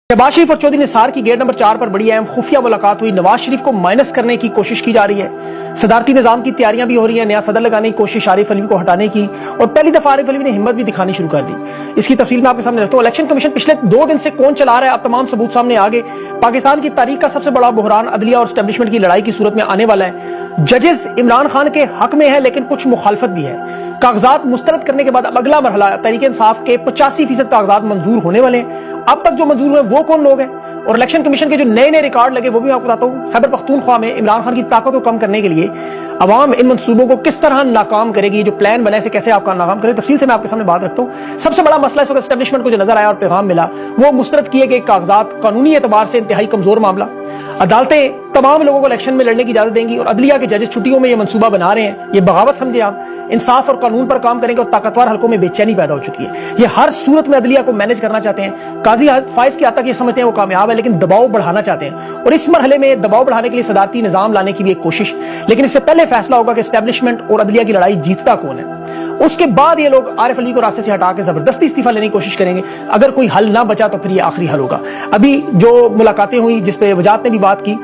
शहबाज शरीफ और चौधरी निसार की gate number 4 पर बड़ी अहम खुफिया मुलाकात हुई। नवाज शरीफ को माइनस करने की कोशिश की जा रही है। सदारती निजाम की तैयारियां भी हो रही है। नया सदर लगाने की कोशिश आरिफ अलवी को हटाने की, और पहली दफा आरिफ अलवी ने हिम्मत भी दिखानी शुरू कर दी। इसकी तफसील मैं आपके सामने रखता हूं। इलेक्शन कमीशन पिछले 2 दिन से कौन चला रहा है, अब तमाम सबूत सामने आ गए। पाकिस्तान की तारीख का सबसे बड़ा बहरान अदलिया और एस्टेब्लिशमेंट की लड़ाई की सूरत में आने वाला है। जजेस इमरान खान के हक में है, लेकिन कुछ मुखालफत भी है। कागजात मुस्तरद करने के बाद अब अगला मरहला तहरीक इंसाफ के 85% कागजात मंजूर होने वाले हैं। अब तक जो मंजूर हुए वो कौन लोग हैं, और इलेक्शन कमीशन के जो नए नए रिकॉर्ड लगे वो भी मैं आपको बताता हूं। खैबर पख्तूनख्वा में इमरान खान की ताकत को कम करने के लिए अवाम इन मंसूबों को किस तरह नाकाम करेगी, जो प्लान बने से कैसे आपका नाकाम करे, तफसील से मैं आपके सामने बात रखता हूं। सबसे बड़ा मसला इस वक्त एस्टेब्लिशमेंट को जो नजर आया और पैगाम मिला वो मुस्तरद किए गए कागजात, कानूनी एतबार से इंतहाई कमजोर मामला। अदालतें तमाम लोगों को इलेक्शन में लड़ने की इजाजत देंगी, और अदलिया के जजेस छुट्टियों में ये मंसूबा बना रहे हैं। ये बगावत समझे आप, इंसाफ और कानून पर काम करेंगे, और ताकतवर हल्कों में बेचैनी पैदा हो चुकी है। ये हर सूरत में अदलिया को मैनेज करना चाहते हैं। काजी फाइज की हद तक ये समझते हैं वो कामयाब है, लेकिन दबाव बढ़ाना चाहते हैं, और इस मरहले में दबाव बढ़ाने के लिए सदारती निजाम लाने की भी एक कोशिश। लेकिन इससे पहले फैसला होगा कि एस्टेब्लिशमेंट और अदलिया की लड़ाई जीतता कौन है। उसके बाद ये लोग आरिफ अलवी को रास्ते से हटा के जबरदस्ती इस्तीफा लेने की कोशिश करेंगे। अगर कोई हल ना बचा तो फिर ये आखिरी हल होगा। अभी जो मुलाकातें हुई जिसपे वजात ने भी बात की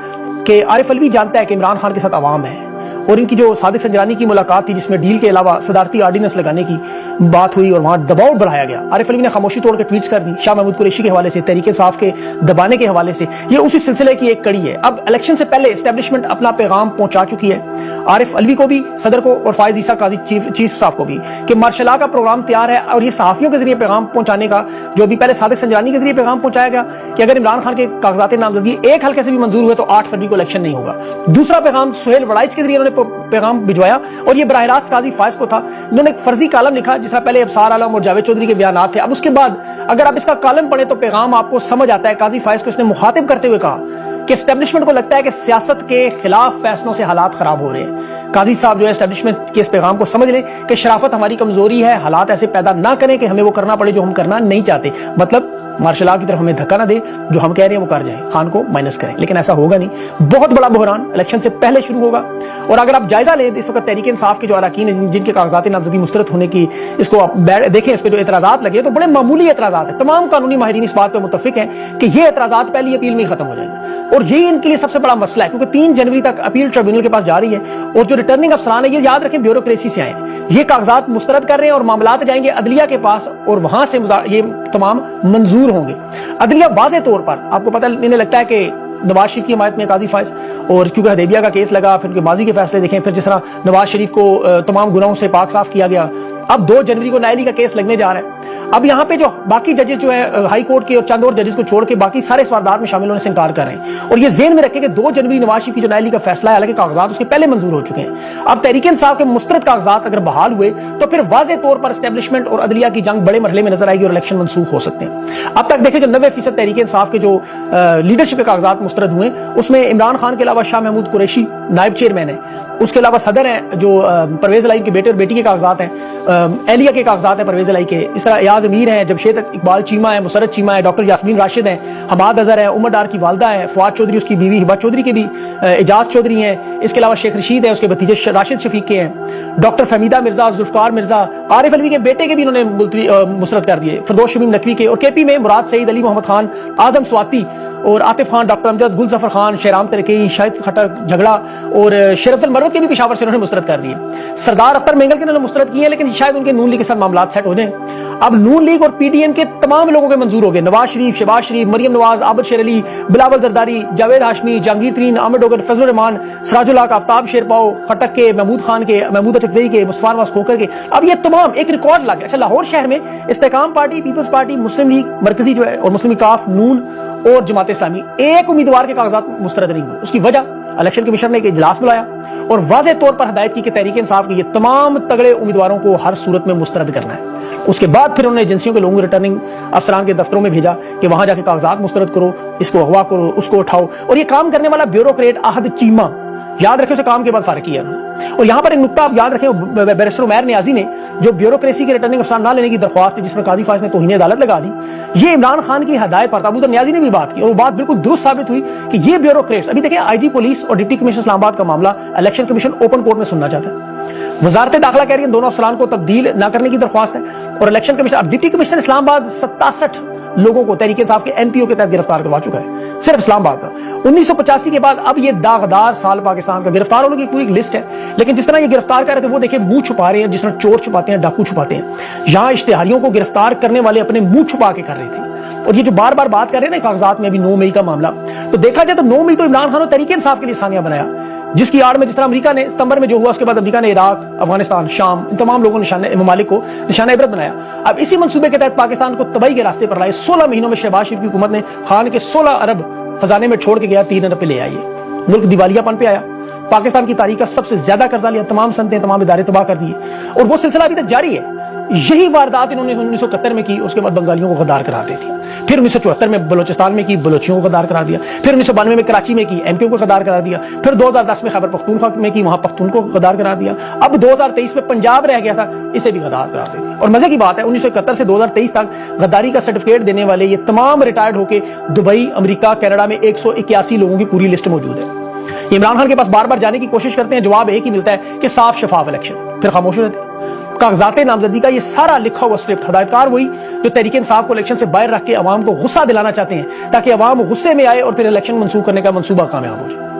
कि आरिफ अलवी जानता है कि इमरान खान के साथ अवाम है, और इनकी जो सादिक संजरानी की मुलाकात थी जिसमें डील के अलावा सदारती ऑर्डिनेंस लगाने की बात हुई और वहां दबाव बढ़ाया गया। आरिफ अलवी ने खामोशी तोड़ के ट्वीट्स कर दी शाह महमूद कुरैशी के हवाले से, तहरीक इंसाफ के दबाने के हवाले से। ये उसी सिलसिले की एक कड़ी है। अब इलेक्शन से पहले एस्टेब्लिशमेंट अपना पैगाम पहुंचा चुकी है आरिफ अलवी को भी, सदर को, और फायज ईसा काजी चीफ साहब को भी, कि मार्शल लॉ का प्रोग्राम तैयार है। और ये सहाफियों के जरिए पैगाम पहुंचाने का, जो अभी पहले सादिक संजरानी के जरिए पैगाम पहुंचाया गया कि अगर इमरान खान के कागजात नामजदगी एक हल्के से भी मंजूर हुए तो 8 फरवरी को इलेक्शन नहीं होगा। दूसरा पैगाम सुहेल वड़ाइच के जरिए उन्होंने पैगाम भिजवाया, और ये बराह रास्त काजी फाइज को था। उन्होंने एक फर्जी कॉलम लिखा जिसमें पहले अबसार आलम और जावेद चौधरी के बयान थे। अब उसके बाद अगर आप इसका कॉलम पढ़े तो पैगाम आपको समझ आता है। काजी फाइज को इसने मुखातिब करते हुए कहा कि एस्टेब्लिशमेंट को लगता है कि सियासत के खिलाफ फैसलों से हालात खराब हो रहे हैं। काजी साहब जो है एस्टेब्लिशमेंट के इस पैगाम को समझ लें कि शराफत हमारी कमजोरी है, हालात ऐसे पैदा ना करें कि हमें वो करना पड़े जो हम करना नहीं चाहते। मतलब मार्शल लॉ की तरफ हमें धक्का ना दे, जो हम कह रहे हैं वो कर जाए, खान को माइनस करें। लेकिन ऐसा होगा नहीं। बहुत बड़ा बहरान इलेक्शन से पहले शुरू होगा। और अगर आप जायजा लें इस वक्त तहरीक इंसाफ के जो अरकान हैं जिनके कागजात नामजदगी मुस्तरद होने की, इसको आप देखें, इस पर जो एतराजात लगे तो बड़े मामूली एतराजात है। तमाम कानूनी माहिरीन इस बात पर मुत्तफिक हैं कि ये एतराजात पहली अपील में ही खत्म हो जाएंगे, और ये इनके लिए सबसे बड़ा मसला है, क्योंकि 3 जनवरी तक अपील ट्रिब्यूनल के पास जा रही है। और जो रिटर्निंग अफसरान है, ये याद रखें, ब्यूरोक्रेसी से आए, ये कागजात मुस्तरद कर रहे हैं और मामलात जाएंगे अदलिया के पास, और वहां से ये तमाम मंजूर होंगे। अदलिया वाज़े तौर पर, आपको पता इन्हें लगता है कि नवाज शरीफ की हिमायत में काजी फाइज, और क्योंकि हदैबिया का केस लगा, फिर उनके माजी के फैसले देखें, फिर जिस तरह नवाज शरीफ को तमाम गुनाहों से पाक साफ किया गया। अब 2 जनवरी को नायली का केस लगने जा रहा है। अब यहाँ पे जो बाकी जजेस जो है हाई कोर्ट के और चंद और जजेस को छोड़ के बाकी सारे इस वारदात में शामिल होने से इनकार कर रहे हैं। और ये ज़हन में रखें कि 2 जनवरी नवाज शरीफ की जो नायली का फैसला है, हालांकि कागजात उसके पहले मंजूर हो चुके हैं। अब तहरीक इंसाफ के मुस्तरद कागजात अगर बहाल हुए तो फिर वाज़े तौर पर एस्टेब्लिशमेंट और अदलिया की जंग बड़े मरहले में नजर आएगी और इलेक्शन मनसूख हो सकते हैं। अब तक देखें जो 90% तहरीक इंसाफ के जो लीडरशिप के कागजात मुस्तरद हुए उसमें इमरान खान के अलावा शाह महमूद कुरैशी नायब चेयरमैन है, उसके अलावा सदर हैं जो परवेज इलाही के बेटे और बेटी के कागजात हैं, एहलिया के कागजात हैं परवेज इलाही के, इस तरह एयाज अमीर हैं, जमशेद इकबाल चीमा है, मुसरत चीमा है, डॉक्टर यास्मीन राशिद हैं, हमाद अजहर है, उमर डार की वालदा है, फवाद चौधरी उसकी बीवी, हिबा चौधरी के भी एजाज चौधरी हैं, इसके अलावा शेख रशीद है, उसके भतीजे राशिद शफीक के हैं, डॉक्टर फहमीदा मिर्जा, जुल्फकार मिर्जा, आरिफ अलवी के बेटे के भी इन्होंने मुस्तरद कर दिए, फिरदौस शमीम नकवी के, और केपी में मुराद सईद, अली मोहम्मद खान, आजम स्वाति और आतिफ खान, डॉक्टर अमजद, गुल जफर खान, शेराम तरकेई, शाहिद खट्टर झगड़ा और शेर मरवत के भी पेशावर से उन्होंने मुस्तरद कर दिए। सरदार अख्तर मेंगल के उन्होंने मुस्तरद किए, लेकिन शायद उनके नून लीग के साथ मामला सेट हो जाए। अब नून लीग और पीडीएम के तमाम लोगों के मंजूर हो गए। नवाज शरीफ, शहबाज शरीफ, मरियम नवाज, आबिद शेर अली, बिलावल जरदारी, जावेद हाशमी, जहांगीर तरीन, आमिर डोगर, फजल रहमान, सराजुल हक, आफ्ताब शेरपाओ, खटक के, महमूद खान के, महमूद अचकजई के, मुस्तफा नवाज खोकर के, अब ये तमाम एक रिकॉर्ड लग गया। अच्छा, लाहौर शहर में इस्तेकाम पार्टी, पीपल्स पार्टी, मुस्लिम लीग मरकजी जो है, और मुस्लिम काफ, नून और जमात इस्लामी, एक उम्मीदवार के कागजात मुस्तरद नहीं हुए। उसकी वजह इलेक्शन कमीशन ने एक इजलास बुलाया और वाज़े तौर पर हदायत की कि तहरीक इंसाफ के ये तमाम तगड़े उम्मीदवारों को हर सूरत में मुस्तरद करना है। उसके बाद फिर उन्होंने एजेंसियों के लोगों को रिटर्निंग अफसरान के दफ्तरों में भेजा कि वहां जाके कागजात मुस्तरद करो, इसको अगवा करो, उसको उठाओ। और ये काम करने वाला ब्यूरोक्रेट आहद चीमा, याद रखें, उसे काम के बाद फारिग किया उन्होंने। और यहाँ पर एक नुक्ता आप याद रखें, बैरिस्टर उमैर नियाजी ने जो ब्यूरोक्रेसी के रिटर्निंग अफसर ना लेने की दरख्वास्त थी जिसमें काजी फाइज ने तौहीन अदालत लगा दी, ये इमरान खान की हदायत पर अबूदर नियाजी ने भी बात की, और बात बिल्कुल दुरुस्त साबित हुई कि ये ब्यूरोक्रेट्स, अभी देखिए आईजी पुलिस और डिप्टी कमिश्नर इस्लामाबाद का मामला इलेक्शन कमीशन ओपन कोर्ट में सुनना चाहता है। वजारत दाखिला कह रही है दोनों अफसरान को तब्दील न करने की दरख्वास्त है, और इलेक्शन कमीशन, अब डिप्टी कमिश्नर इस्लामाबाद 67 لوگوں کو تحریک انصاف کے NPO کے تحت گرفتار کروا چکا ہے، صرف اسلام آباد کا۔ 1985 کے بعد اب یہ داغدار سال پاکستان کا، گرفتار ہونے کی پوری لسٹ ہے، لیکن جس طرح یہ گرفتار کر رہے تھے وہ دیکھیں منہ چھپا رہے ہیں، جس طرح چور چھپاتے ہیں، ڈاکو چھپاتے ہیں، یہاں اشتہاریوں کو گرفتار کرنے والے اپنے منہ چھپا کے کر رہے تھے۔ اور یہ جو بار بار بات کر رہے ہیں نا کاغذات میں ابھی 9 مئی کا معاملہ، تو دیکھا جائے تو 9 مئی تو عمران خان اور تحریک انصاف کے لیے ثانیہ بنایا، جس کی آڑ میں جس طرح امریکہ نے ستمبر میں جو ہوا اس کے بعد امریکہ نے عراق، افغانستان، شام، ان تمام لوگوں نے ممالک کو نشانہ عبرت بنایا۔ اب اسی منصوبے کے تحت پاکستان کو تباہی کے راستے پر لائے۔ 16 مہینوں میں شہباز شریف کی حکومت نے خان کے 16 ارب خزانے میں چھوڑ کے گیا، 3 ارب پہ لے آئی ہے۔ ملک دیوالیہ پن پہ آیا، پاکستان کی تاریخ کا سب سے زیادہ قرضہ لیا، تمام صنعتیں، تمام ادارے تباہ کر دیے، اور وہ سلسلہ ابھی تک جاری ہے۔ یہی واردات انہوں نے 1971 میں کی، اس کے بعد بنگالیوں کو غدار کرا دی تھی، پھر 1974 میں بلوچستان میں کی، بلوچیوں کو غدار کرا دیا، پھر 1992 میں کراچی میں کی، MQ کو غدار کرا دیا، پھر 2010 میں خیبر پختونخوا میں کی، وہاں پختون کو غدار کرا دیا، اب 2023 میں پنجاب رہ گیا تھا، اسے بھی غدار کرا دی تھی۔ اور مزے کی بات ہے 1971 سے 2023 تک غداری کا سرٹیفکیٹ دینے والے یہ تمام ریٹائرڈ ہو کے دبئی، امریکہ، کینیڈا میں 181 لوگوں کی پوری لسٹ موجود ہے۔ یہ عمران خان کے پاس بار بار جانے کی کوشش کرتے ہیں، جواب ایک ہی ملتا ہے کہ صاف شفاف الیکشن، پھر خاموش رہتے ہیں۔ کاغذات نامزدگی کا یہ سارا لکھا ہوا اسکرپٹ، ہدایتکار وہی جو تحریک انصاف کو الیکشن سے باہر رکھ کے عوام کو غصہ دلانا چاہتے ہیں، تاکہ عوام غصے میں آئے اور پھر الیکشن منسوخ کرنے کا منصوبہ کامیاب ہو جائے۔